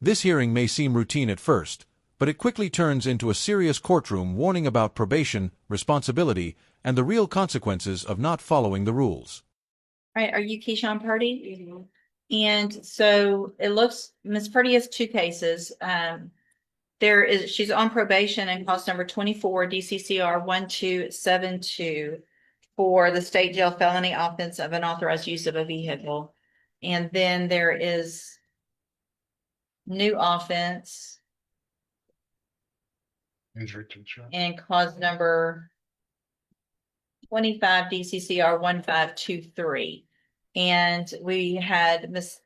This hearing may seem routine at first, but it quickly turns into a serious courtroom warning about probation, responsibility, and the real consequences of not following the rules. All right, are you Keyshawn Purdy? Mm-hmm. And so it looks, Ms. Purdy has two cases. She's on probation and cause number 24 DCCR 1272 for the state jail felony offense of unauthorized use of a vehicle. And then there is new offense Injury to the child. and cause number 25 DCCR 1523. And we had Ms.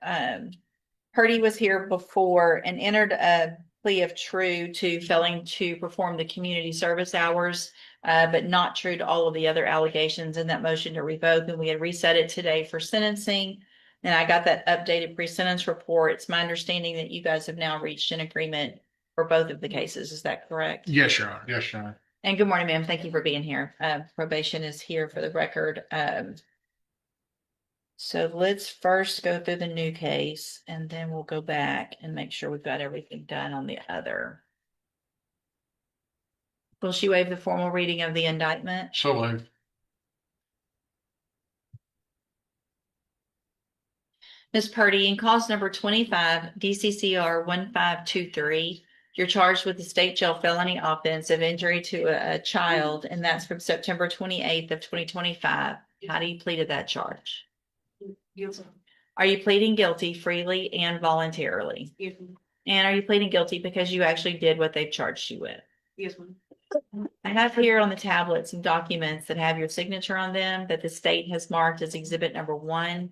Purdy was here before and entered a plea of true to failing to perform the community service hours, but not true to all of the other allegations in that motion to revoke. And we had reset it today for sentencing. And I got that updated pre-sentence report. It's my understanding that you guys have now reached an agreement for both of the cases. Is that correct? Yes, Your Honor. Yes, Your Honor. And good morning, ma'am. Thank you for being here. Probation is here for the record. So let's first go through the new case and then we'll go back and make sure we've got everything done on the other. Will she waive the formal reading of the indictment? So moved. Ms. Purdy, in cause number 25, DCCR 1523, you're charged with the state jail felony offense of injury to a child, and that's from September 28th of 2025. How do you plead to that charge? Yes. Are you pleading guilty freely and voluntarily? Yes. And are you pleading guilty because you actually did what they've charged you with? Yes. I have here on the tablet some documents that have your signature on them that the state has marked as exhibit number 1.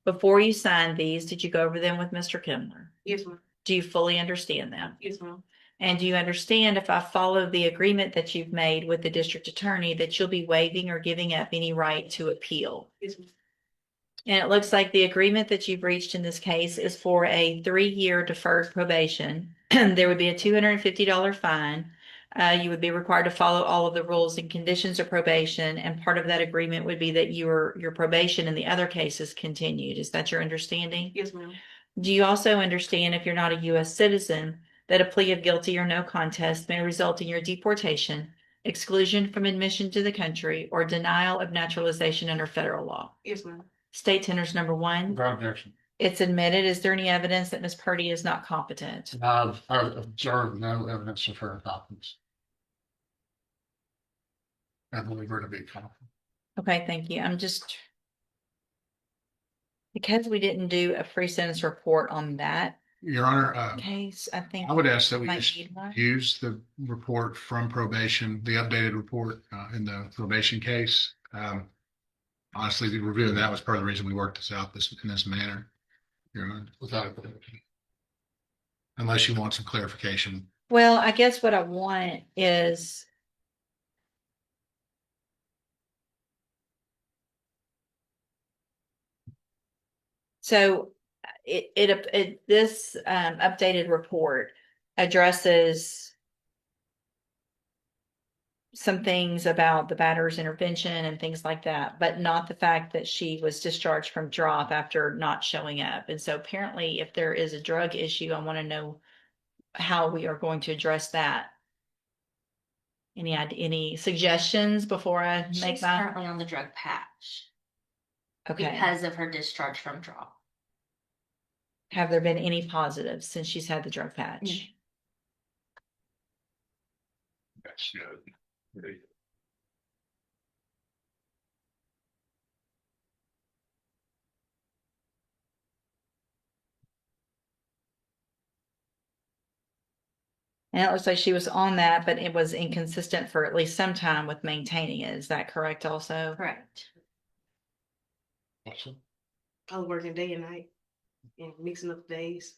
Before you signed these, did you go over them with Mr. Kimler? Yes, ma'am. Do you fully understand them? Yes, ma'am. And do you understand if I follow the agreement that you've made with the district attorney that you'll be waiving or giving up any right to appeal? Yes, ma'am. And it looks like the agreement that you've reached in this case is for a 3-year deferred probation. There would be a $250 fine. You would be required to follow all of the rules and conditions of probation. And part of that agreement would be that your probation in the other cases continued. Is that your understanding? Yes, ma'am. Do you also understand, if you're not a U.S. citizen, that a plea of guilty or no contest may result in your deportation, exclusion from admission to the country, or denial of naturalization under federal law? Yes, ma'am. State tenders number 1. Without objection. It's admitted. Is there any evidence that Ms. Purdy is not competent? I've observed no evidence of her incompetence. I believe her to be competent. Okay, thank you. I'm just, because we didn't do a pre-sentence report on that Your Honor, case, I think I would ask that we might just need one. use the report from probation, the updated report in the probation case. Honestly, the review of that was part of the reason we worked this out in this manner. Your Honor, without objection. Unless you want some clarification. Well, I guess what I want is so this updated report addresses some things about the batter's intervention and things like that, but not the fact that she was discharged from drop after not showing up. And so apparently if there is a drug issue, I want to know how we are going to address that. Any suggestions before I make She's my currently on the drug patch okay? because of her discharge from drop. Have there been any positives since she's had the drug patch? That's good. And it looks like she was on that, but it was inconsistent for at least some time with maintaining it. Is that correct also? Correct. Awesome. I was working day and night and mixing up days.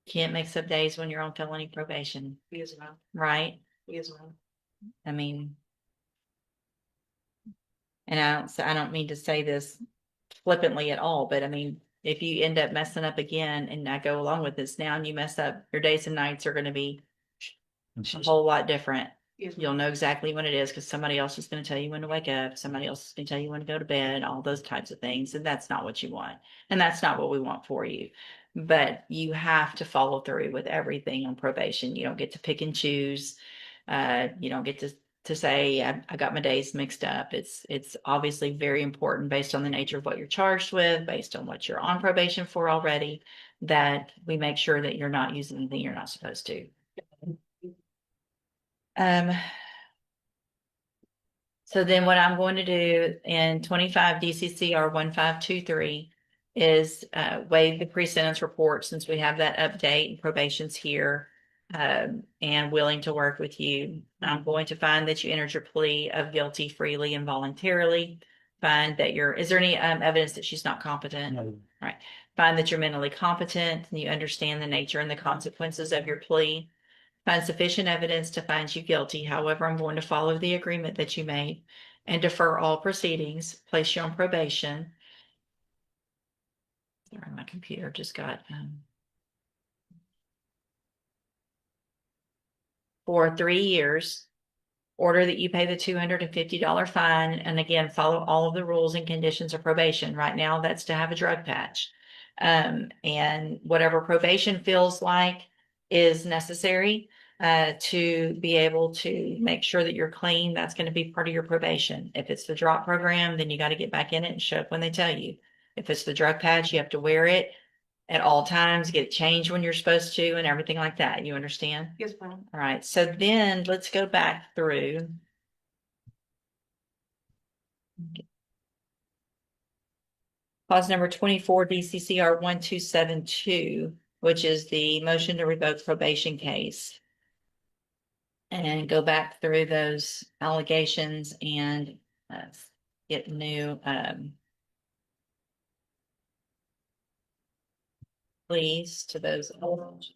Can't mix up days when you're on felony probation, Yes, ma'am. right? Yes, ma'am. I mean, and I don't mean to say this flippantly at all, but I mean, if you end up messing up again, and I go along with this now, and you mess up, your days and nights are going to be a whole lot different. Yes, ma'am. You'll know exactly when it is because somebody else is going to tell you when to wake up. Somebody else is going to tell you when to go to bed, all those types of things. And that's not what you want. And that's not what we want for you. but you have to follow through with everything on probation. You don't get to pick and choose. You don't get to say, I got my days mixed up. It's obviously very important based on the nature of what you're charged with, based on what you're on probation for already, that we make sure that you're not using anything you're not supposed to. So then what I'm going to do in 25 DCCR 1523 is waive the pre-sentence report since we have that update and probation's here and willing to work with you. I'm going to find that you entered your plea of guilty freely and voluntarily. Find that is there any evidence that she's not competent? No. Right. Find that you're mentally competent and you understand the nature and the consequences of your plea. Find sufficient evidence to find you guilty. However, I'm going to follow the agreement that you made and defer all proceedings, place you on probation. Sorry, my computer just got for 3 years. Order that you pay the $250 fine, and again, follow all of the rules and conditions of probation. Right now, that's to have a drug patch. And whatever probation feels like is necessary to be able to make sure that you're clean. That's going to be part of your probation. If it's the drop program, then you got to get back in it and show up when they tell you. If it's the drug patch, you have to wear it at all times, get it changed when you're supposed to, and everything like that. You understand? Yes, ma'am. All right. So then let's go back through. Clause number 24 DCCR 1272, which is the motion to revoke probation case. And go back through those allegations and get new pleas to those allegations.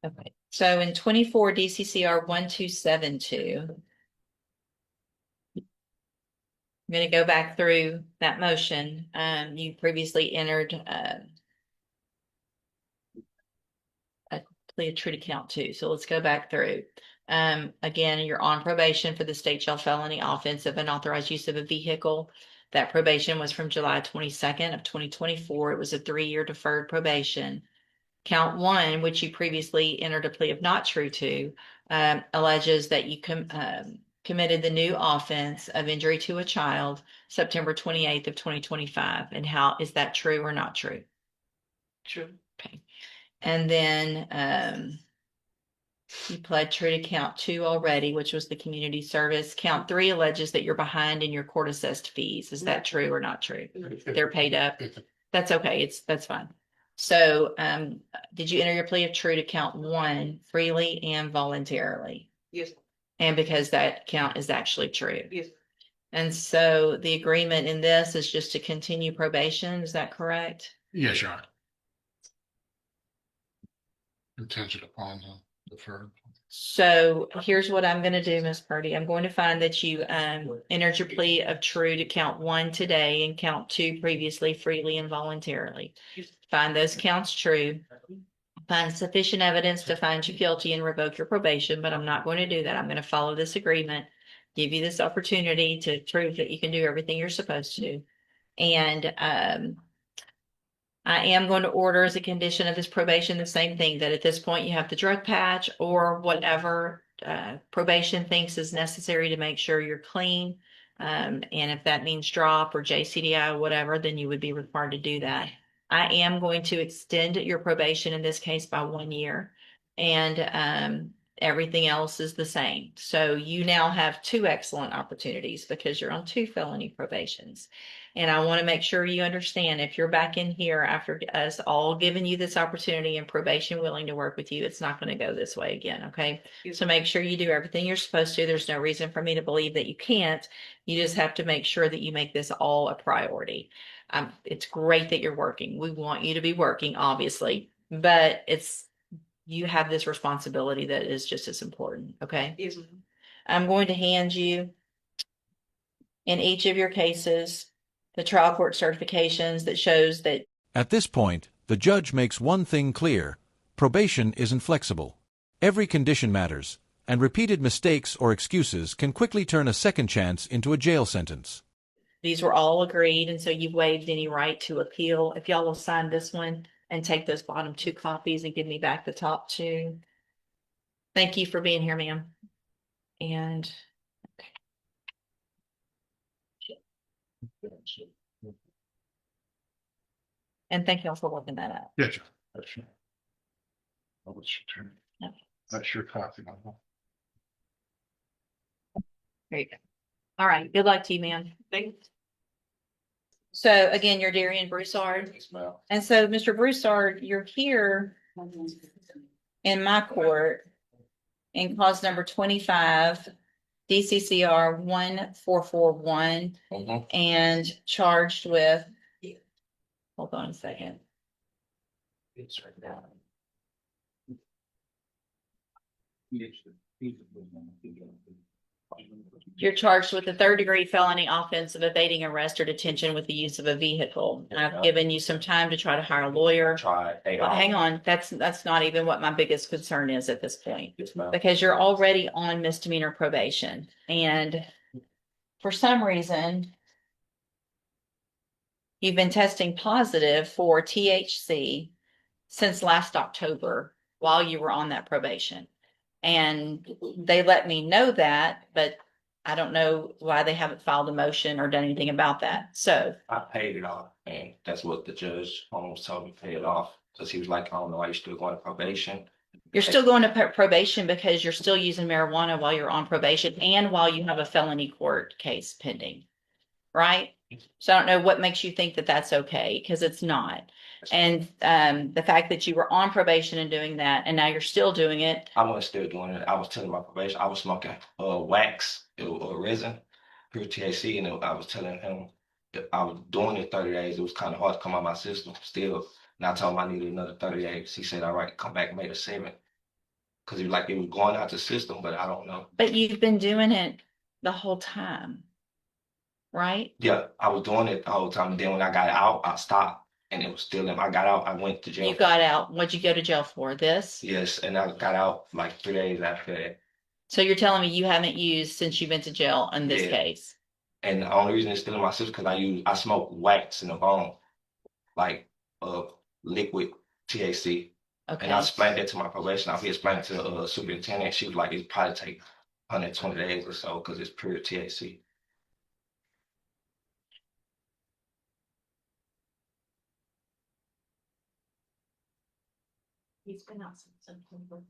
Okay, so in 24 DCCR 1272, I'm going to go back through that motion. You previously entered a plea of true to count 2. So let's go back through. Again, you're on probation for the state jail felony offense of unauthorized use of a vehicle. That probation was from July 22nd of 2024. It was a 3-year deferred probation. Count 1, which you previously entered a plea of not true to, alleges that you committed the new offense of injury to a child September 28th of 2025. And how is that true or not true? True. Okay. And then you pled true to count 2 already, which was the community service. Count 3 alleges that you're behind in your court assessed fees. Is that true or not true? They're paid up. That's okay. That's fine. So, did you enter your plea of true to count 1 freely and voluntarily? Yes. And because that count is actually true. Yes. And so the agreement in this is just to continue probation. Is that correct? Yes, Your Honor. Contingent upon deferred. So here's what I'm going to do, Ms. Purdy. I'm going to find that you entered your plea of true to count 1 today and count 2 previously freely and voluntarily. Find those counts true. Find sufficient evidence to find you guilty and revoke your probation, but I'm not going to do that. I'm going to follow this agreement, give you this opportunity to prove that you can do everything you're supposed to. And I am going to order as a condition of this probation the same thing, that at this point you have the drug patch or whatever probation thinks is necessary to make sure you're clean. And if that means drop or JCDI or whatever, then you would be required to do that. I am going to extend your probation in this case by 1 year, and everything else is the same. So you now have 2 excellent opportunities because you're on 2 felony probations. And I want to make sure you understand, if you're back in here after us all giving you this opportunity and probation willing to work with you, it's not going to go this way again. Okay. So make sure you do everything you're supposed to. There's no reason for me to believe that you can't. You just have to make sure that you make this all a priority. It's great that you're working. We want you to be working, obviously, but you have this responsibility that is just as important. Okay. Yes. I'm going to hand you in each of your cases the trial court certifications that shows that At this point, the judge makes one thing clear: probation isn't flexible. Every condition matters, and repeated mistakes or excuses can quickly turn a second chance into a jail sentence. these were all agreed, and so you've waived any right to appeal. If y'all will sign this one and take those bottom 2 copies and give me back the top 2. Thank you for being here, ma'am. And thank y'all for looking that up. Yes, sir. That's right. Okay. That's your copy. There you go. All right. Good luck to you, man. Thanks. So again, you're Darian Broussard. And so, Mr. Broussard, you're here in my court in cause number 25, DCCR 1441, and charged with, hold on a second. You're charged with a 3rd-degree felony offense of evading arrest or detention with the use of a vehicle. And I've given you some time to try to hire a lawyer. Well, hang on, that's not even what my biggest concern is at this point. Because you're already on misdemeanor probation. And for some reason, you've been testing positive for THC since last October while you were on that probation. And they let me know that, but I don't know why they haven't filed a motion or done anything about that. So I paid it off, and that's what the judge almost told me to pay it off, because he was like, I don't know why you're still going to probation. you're still going to probation because you're still using marijuana while you're on probation and while you have a felony court case pending, right? So I don't know what makes you think that that's okay, because it's not. And the fact that you were on probation and doing that, and now you're still doing it. I wasn't still doing it. I was telling my probation, I was smoking wax or resin, pure THC, and I was telling him that I was doing it 30 days. It was kind of hard to come out of my system still. And I told him I needed another 30 days. He said, all right, come back May the 7th. Because he was like, it was going out the system, but I don't know. But you've been doing it the whole time, right? Yeah, I was doing it the whole time. And then when I got out, I stopped. And it was still in. I got out, I went to jail. You got out. What'd you go to jail for? This? Yes, and I got out like 3 days after that. So you're telling me you haven't used since you've been to jail in this Yeah. case? And the only reason it's still in my system because I smoke wax in the bone, like liquid THC. Okay. And I explained that to my probation. I explained it to the superintendent. She was like, it probably take 120 days or so because it's pure THC. He's been out since September.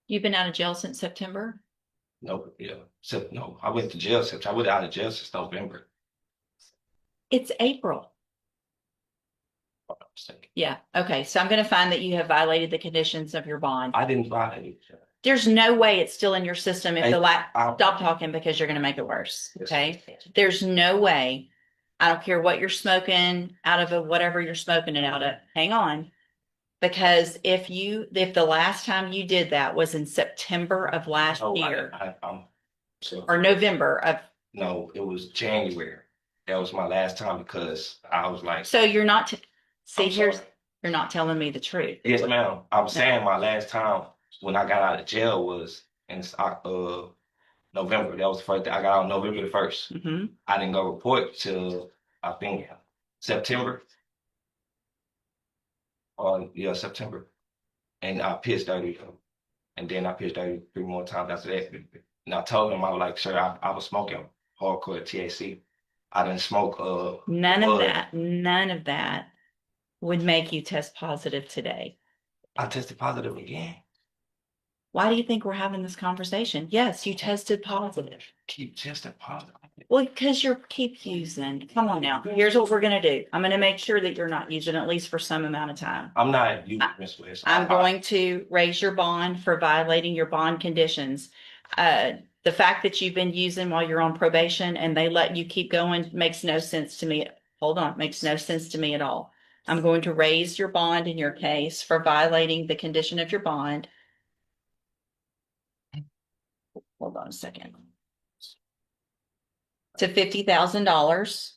You've been out of jail since September? No, yeah. No, I went to jail since I went out of jail since November. It's April. If I'm not mistaken. Yeah. Okay. So I'm going to find that you have violated the conditions of your bond. I didn't violate it. There's no way it's still in your system if Hey, stop talking because you're going to make it worse. Yes. Okay. There's no way. I don't care what you're smoking out of whatever you're smoking it out of. Hang on. Because if the last time you did that was in September of last year or November of. No, it was January. That was my last time because I was like. So you're not, I'm sorry. you're not telling me the truth. Yes, ma'am. I'm saying my last time when I got out of jail was in November. That was the first day I got out November the 1st. Mm-hmm. I didn't go report till I think September. Yeah, September. And I pitched 30. And then I pitched 30 3 more times after that. And I told him, I was like, sir, I was smoking hardcore THC. I didn't smoke None of that would make you test positive today. I tested positive again. Why do you think we're having this conversation? Yes, you tested positive. Keep testing positive. Well, because you keep using. Come on now. Here's what we're going to do. I'm going to make sure that you're not using at least for some amount of time. I'm not using Miss West. I'm going to raise your bond for violating your bond conditions. The fact that you've been using while you're on probation and they let you keep going makes no sense to me. Hold on. Makes no sense to me at all. I'm going to raise your bond in your case for violating the condition of your bond. Hold on a second. to $50,000.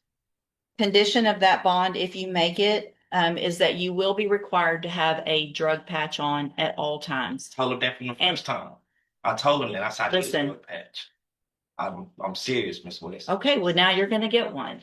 Condition of that bond, if you make it, is that you will be required to have a drug patch on at all times. Told him that from the And- first time. I told him that. I said, I need a Listen. drug patch. I'm serious, Miss West. Okay, well, now you're gonna get one.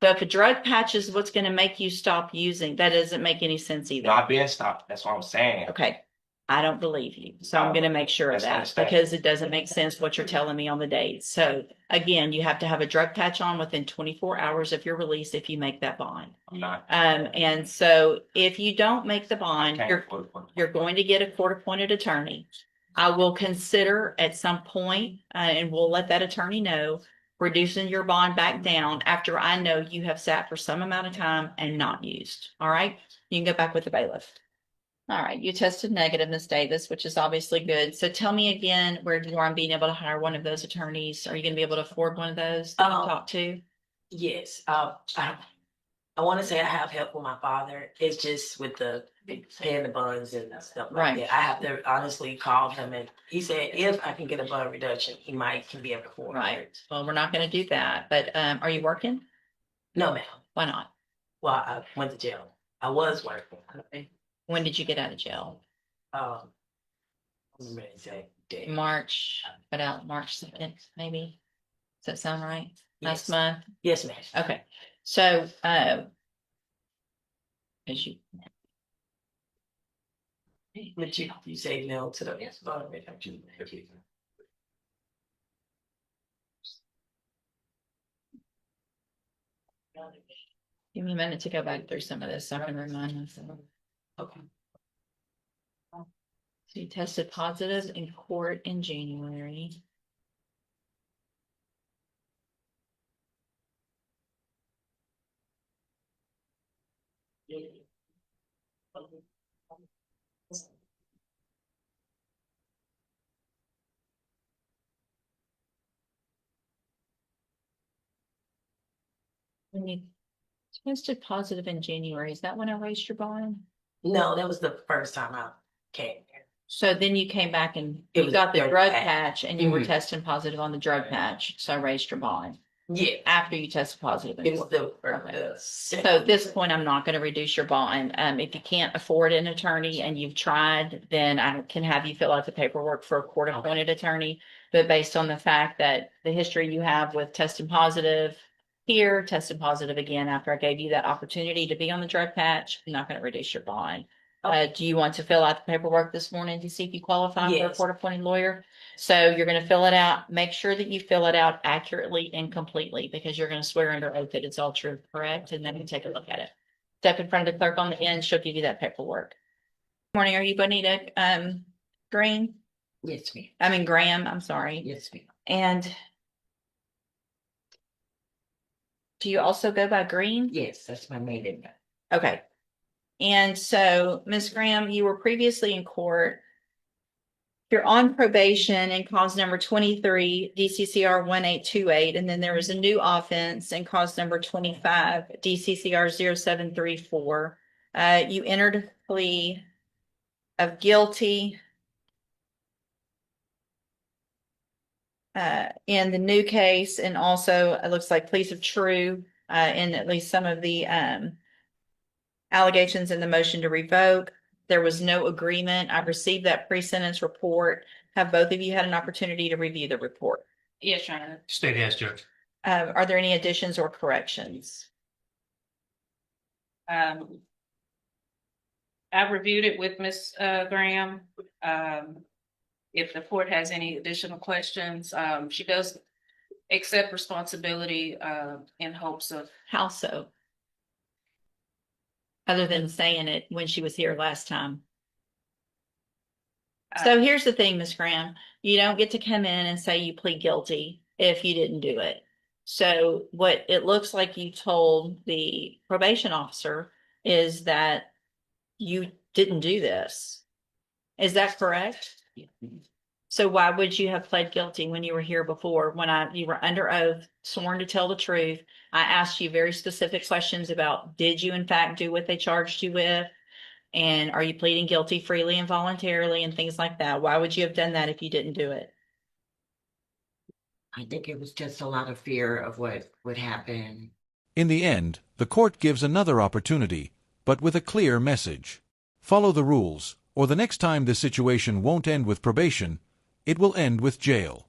So if a drug patch is what's gonna make you stop using, that doesn't make any sense No, either. I've been stopped. That's what I'm saying. Okay, I don't believe you, so I'm gonna make sure of That's that, understandable. because it doesn't make sense what you're telling me on the dates. So again, you have to have a drug patch on within 24 hours of your release if you make that bond. I'm not. And so if you don't make the bond, I can't afford it. you're going to get a court-appointed attorney. I will consider at some point, and we'll let that attorney know, reducing your bond back down after I know you have sat for some amount of time and not used. All right? You can go back with the bailiff. All right, you tested negative, Ms. Davis, which is obviously good. So tell me again where you are on being able to hire one of those attorneys. Are you gonna be able to afford one of those that you talked to? Yes, I want to say I have help with my father. It's just with the paying the bonds and stuff like Right. that. I have to honestly call him, and he said if I can get a bond reduction, he can be able to afford Right. it. Well, we're not gonna do that, but are you working? No, ma'am. Why not? Well, I went to jail. I was working. When did you get out of jail? I'm ready to say day. March, about March 2nd, maybe? Does that sound right? Last Yes. month? Yes, ma'am. Okay, so, as you, But you say no to the bond reduction. give me a minute to go back through some of this, so I can remind myself. Okay. So you tested positive in court in January. When you tested positive in January, is that when I raised your bond? No, that was the first time I came here. So then you came back and It you was got the drug drug patch. patch and you were Mhm. testing positive on the drug patch, so I raised your bond Yeah, after you tested positive. in it was court. the So at this point, I'm not gonna reduce your bond. If you can't afford an attorney and you've tried, then I can have you fill out the paperwork for a court-appointed attorney. But based on the fact that the history you have with testing positive here, testing positive again after I gave you that opportunity to be on the drug patch, I'm not gonna reduce your bond. Do you want to fill out the paperwork this morning to see if you qualify for a Yes. court-appointed lawyer? So you're gonna fill it out. Make sure that you fill it out accurately and completely because you're gonna swear under oath that it's all true, correct? And then you take a look at it. Step in front of the clerk on the end, she'll give you that paperwork. Morning, are you Bonita, Green? Yes, ma'am. Graham, I'm sorry. Yes, ma'am. And do you also go by Green? Yes, that's my maiden name. Okay. And so, Ms. Graham, you were previously in court. You're on probation and cause number 23, DCCR 1828, and then there was a new offense and cause number 25, DCCR 0734. You entered a plea of guilty in the new case, and also it looks like pleas of true in at least some of the allegations in the motion to revoke. There was no agreement. I received that pre-sentence report. Have both of you had an opportunity to review the report? Yes, Your Honor. State has, Judge. Are there any additions or corrections? I reviewed it with Ms. Graham. If the court has any additional questions, she does accept responsibility in hopes of. How so? Other than saying it when she was here last time. So here's the thing, Ms. Graham, you don't get to come in and say you plead guilty if you didn't do it. So what it looks like you told the probation officer is that you didn't do this. Is that correct? So why would you have pled guilty when you were here before, when you were under oath, sworn to tell the truth? I asked you very specific questions about, did you in fact do what they charged you with? And are you pleading guilty freely and voluntarily and things like that? Why would you have done that if you didn't do it? I think it was just a lot of fear of what would happen. In the end, the court gives another opportunity, but with a clear message. Follow the rules, or the next time this situation won't end with probation, it will end with jail.